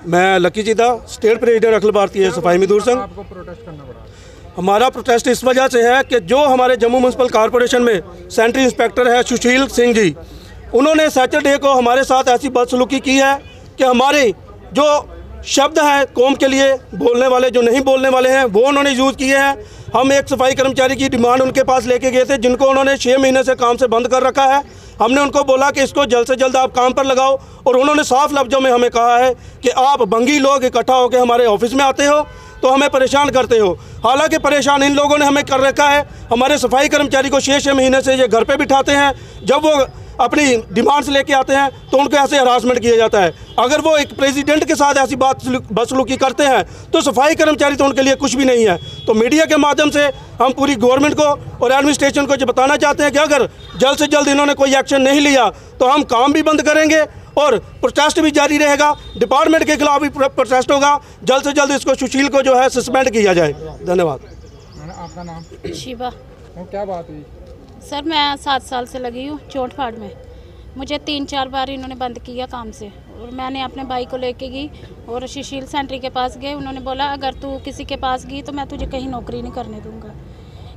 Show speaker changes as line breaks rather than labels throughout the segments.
मैं lucky जीदा, state president Akhil Bharatiya सफाई मजदूर संघ।
आपको प्रोटेस्ट करना पड़ा?
हमारा प्रोटेस्ट इस वजह से है कि जो हमारे जम्मू म्यूनसिपल कॉरपोरेशन में सेंट्री इंस्पेक्टर है सुशील सिंह जी, उन्होंने सैटरडे को हमारे साथ ऐसी बदसलूकी की है कि हमारे जो शब्द हैं कौम के लिए बोलने वाले, जो नहीं बोलने वाले हैं, वो उन्होंने यूज़ किए हैं। हम एक सफाई कर्मचारी की डिमांड उनके पास लेके गए थे, जिनको उन्होंने 6 महीने से काम से बंद कर रखा है। हमने उनको बोला कि इसको जल्द से जल्द आप काम पर लगाओ, और उन्होंने साफ लफ्ज़ों में हमें कहा है कि आप भंगी लोग इकट्ठा होकर हमारे ऑफिस में आते हो तो हमें परेशान करते हो। हालांकि परेशान इन लोगों ने हमें कर रखा है। हमारे सफाई कर्मचारी को 6 महीने से ये घर पे बिठाते हैं। जब वो अपनी डिमांड्स लेके आते हैं तो उनको ऐसे हरासमेंट किया जाता है। अगर वो एक प्रेसिडेंट के साथ ऐसी बदसलूकी करते हैं तो सफाई कर्मचारी तो उनके लिए कुछ भी नहीं है। तो मीडिया के माध्यम से हम पूरी गवर्नमेंट को और एडमिनिस्ट्रेशन को ये बताना चाहते हैं कि अगर जल्द से जल्द इन्होंने कोई एक्शन नहीं लिया तो हम काम भी बंद करेंगे और प्रोटेस्ट भी जारी रहेगा। डिपार्टमेंट के खिलाफ भी प्रोटेस्ट होगा। जल्द से जल्द इसको सुशील को जो है सस्पेंड किया जाए। धन्यवाद।
आपका नाम?
शिवा।
क्या बात हुई?
सर मैं 7 साल से लगी हूँ चोट फाड़ में। मुझे 3-4 बार इन्होंने बंद किया काम से, और मैंने अपने भाई को लेके गई और सुशील सेंट्री के पास गए। उन्होंने बोला अगर तू किसी के पास गई तो मैं तुझे कहीं नौकरी नहीं करने दूंगा।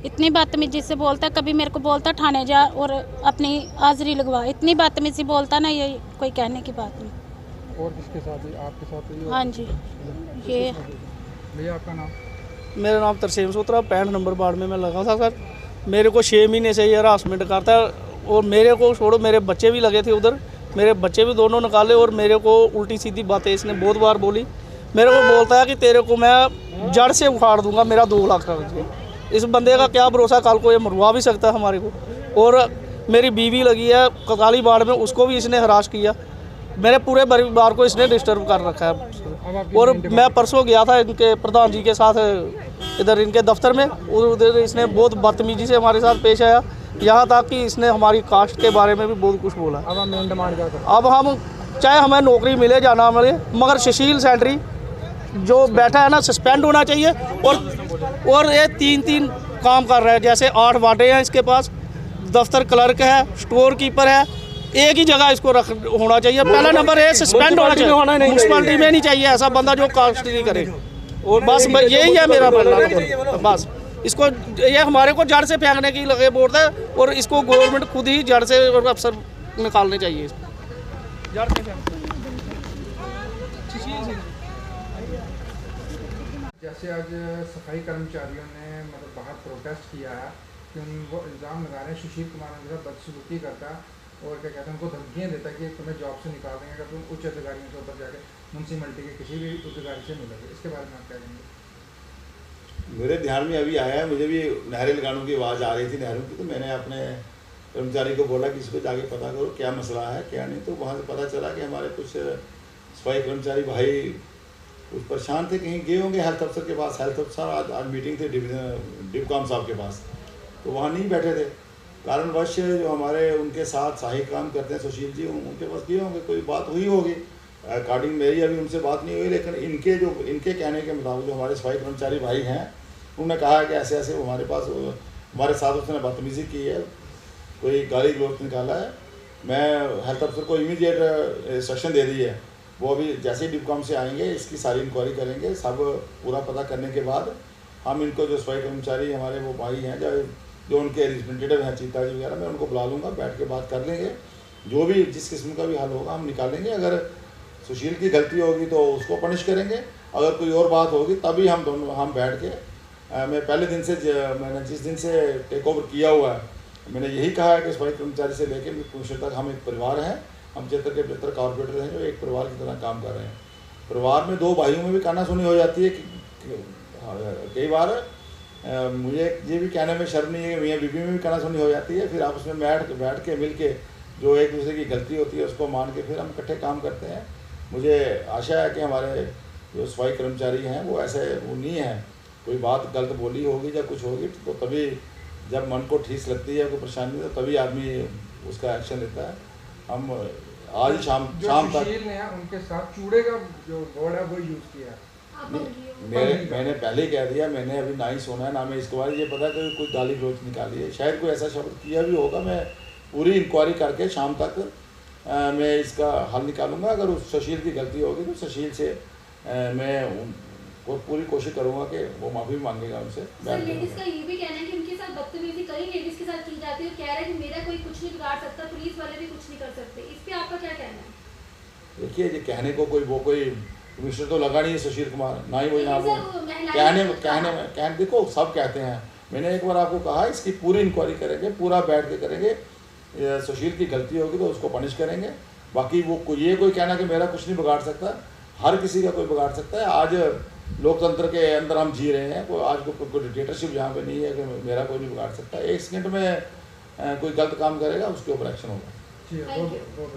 इतनी बदतमीजी से बोलता, कभी मेरे को बोलता थाने जा और अपनी हाजिरी लगवा। इतनी बदतमीजी बोलता ना, ये कोई कहने की बात नहीं।
और किसके साथ हुई? आपके साथ हुई?
हाँ जी। ये
भैया आपका नाम?
मेरा नाम तरसेम सूत्रा, 65 नंबर वार्ड में मैं लगा था सर। मेरे को 6 महीने से ये हरासमेंट करता है, और मेरे को छोड़ो, मेरे बच्चे भी लगे थे उधर, मेरे बच्चे भी दोनों निकाले, और मेरे को उल्टी सीधी बातें इसने बहुत बार बोली। मेरे को बोलता है कि तेरे को मैं जड़ से उखाड़ दूंगा, मेरा 2 लाख का बच्चे। इस बंदे का क्या भरोसा, कल को ये मरवा भी सकता है हमारे को। और मेरी बीवी लगी है कताली वार्ड में, उसको भी इसने हरास किया। मेरे पूरे परिवार को इसने डिस्टर्ब कर रखा है। और मैं परसों गया था इनके प्रधान जी के साथ इधर इनके दफ्तर में, उधर इसने बहुत बदतमीजी से हमारे साथ पेश आया, यहाँ तक कि इसने हमारी कास्ट के बारे में भी बहुत कुछ बोला।
अब हम मेन डिमांड क्या करें?
अब हम चाहे हमें नौकरी मिले या ना मिले, मगर सुशील सेंट्री जो बैठा है ना, सस्पेंड होना चाहिए। और ये 3 काम कर रहा है, जैसे 8 वार्डे हैं इसके पास, दफ्तर क्लर्क है, स्टोर कीपर है, एक ही जगह इसको होना चाहिए। पहला नंबर है सस्पेंड होना चाहिए, म्यूनसिपैलिटी में नहीं चाहिए ऐसा बंदा जो कास्ट नहीं करे। और बस यही है मेरा मानना। बस इसको ये हमारे को जड़ से फेंकने की लगे बोलता है, और इसको गवर्नमेंट खुद ही जड़ से और अफसर निकालने चाहिए इसको जड़ से।
जैसे आज सफाई कर्मचारियों ने मतलब बाहर प्रोटेस्ट किया है कि उनको इल्ज़ाम लगा रहे हैं सुशील कुमार उनके साथ बदसलूकी करता है, और क्या कहते हैं उनको धमकियाँ देता है कि तुम्हें जॉब से निकाल देंगे अगर तुम उच्च अधिकारियों के ऊपर जाकर म्यूनसिपलिटी के किसी भी अधिकारी से मिलोगे। इसके बारे में आप क्या कहेंगे?
मेरे ध्यान में अभी आया है, मुझे भी नहरें लगाने की आवाज़ आ रही थी नहरों की, तो मैंने अपने कर्मचारी को बोला कि इसको जाके पता करो क्या मसला है क्या नहीं। तो वहाँ से पता चला कि हमारे कुछ सफाई कर्मचारी भाई कुछ परेशान थे, कहीं गए होंगे हेल्थ अफसर के पास। हेल्थ अफसर आज मीटिंग थी डिपकॉम साहब के पास, तो वहाँ नहीं बैठे थे। कारणवश जो हमारे उनके साथ सहायक काम करते हैं सुशील जी, उनके पास गए होंगे, कोई बात हुई होगी। अकॉर्डिंग मेरी अभी उनसे बात नहीं हुई, लेकिन इनके कहने के मुताबिक जो हमारे सफाई कर्मचारी भाई हैं, उन्होंने कहा कि ऐसे ऐसे हमारे पास हमारे साथ उसने बदतमीज़ी की है, कोई गाली गलौज निकाला है। मैं हेल्थ अफसर को इमीडिएट इंस्ट्रक्शन दे दी है, वो अभी जैसे ही डिपकॉम से आएंगे इसकी सारी इंक्वायरी करेंगे। सब पूरा पता करने के बाद हम इनको जो सफाई कर्मचारी हमारे वो भाई हैं जो उनके रिप्रेजेंटेटिव हैं चीता जी वगैरह, मैं उनको बुला लूँगा, बैठ के बात कर लेंगे। जो भी जिस किस्म का भी हल होगा हम निकालेंगे। अगर सुशील की गलती होगी तो उसको पनिश करेंगे, अगर कोई और बात होगी तभी हम बैठ के मैं पहले दिन से मैंने जिस दिन से टेक ओवर किया हुआ है, मैंने यही कहा है कि सफाई कर्मचारी से लेकर मिनिस्टर तक हम एक परिवार हैं। हम बेहतर के बेहतर कॉर्पोरेटर हैं जो एक परिवार की तरह काम कर रहे हैं। परिवार में 2 भाइयों में भी कानासुनी हो जाती है कई बार। मुझे ये भी कहने में शर्म नहीं है कि मियाँ बीबी में भी कानासुनी हो जाती है। फिर आपस में बैठ के मिल के जो एक दूसरे की गलती होती है उसको मान के फिर हम इकट्ठे काम करते हैं। मुझे आशा है कि हमारे जो सफाई कर्मचारी हैं वो ऐसे वो नहीं हैं, कोई बात गलत बोली होगी या कुछ होगी तो तभी जब मन को ठेस लगती है कोई परेशानी तो तभी आदमी उसका एक्शन लेता है। हम आज ही शाम तक
ने उनके साथ चूड़े का जो वर्ड है वो यूज़ किया।
मैंने पहले ही कह दिया, मैंने अभी ना ही सुना है ना मैं इसके बारे में ये पता कि कोई गाली गलौज निकाली है, शायद कोई ऐसा शब्द किया भी होगा। मैं पूरी इंक्वायरी करके शाम तक मैं इसका हल निकालूंगा। अगर उस सुशील की गलती होगी तो सुशील से मैं पूरी कोशिश करूँगा कि वो माफ़ी मांगेगा उनसे।
सर लेडीज का ये भी कहना है कि उनके साथ बदतमीजी कई लेडीज के साथ की जाती है और कह रहा है कि मेरा कोई कुछ नहीं बिगाड़ सकता, पुलिस वाले भी कुछ नहीं कर सकते, इस पे आपका क्या कहना है?
देखिए ये कहने को कोई कमिश्नर तो लगा नहीं है सुशील कुमार, ना ही वो यहाँ
लेकिन
वो
सर, वो महिलाएं
कहने देखो सब कहते हैं। मैंने एक बार आपको कहा इसकी पूरी इंक्वायरी करेंगे, पूरा बैठ के करेंगे। सुशील की गलती होगी तो उसको पनिश करेंगे। बाकी वो ये कोई कहना कि मेरा कुछ नहीं बिगाड़ सकता, हर किसी का कोई बिगाड़ सकता है। आज लोकतंत्र के अंदर हम जी रहे हैं, कोई आज कोई डिक्टेटरशिप यहाँ पे नहीं है कि मेरा कोई नहीं बिगाड़ सकता। 1 सेकंड में कोई गलत काम करेगा उसके ऊपर एक्शन होगा।
जी बहुत बहुत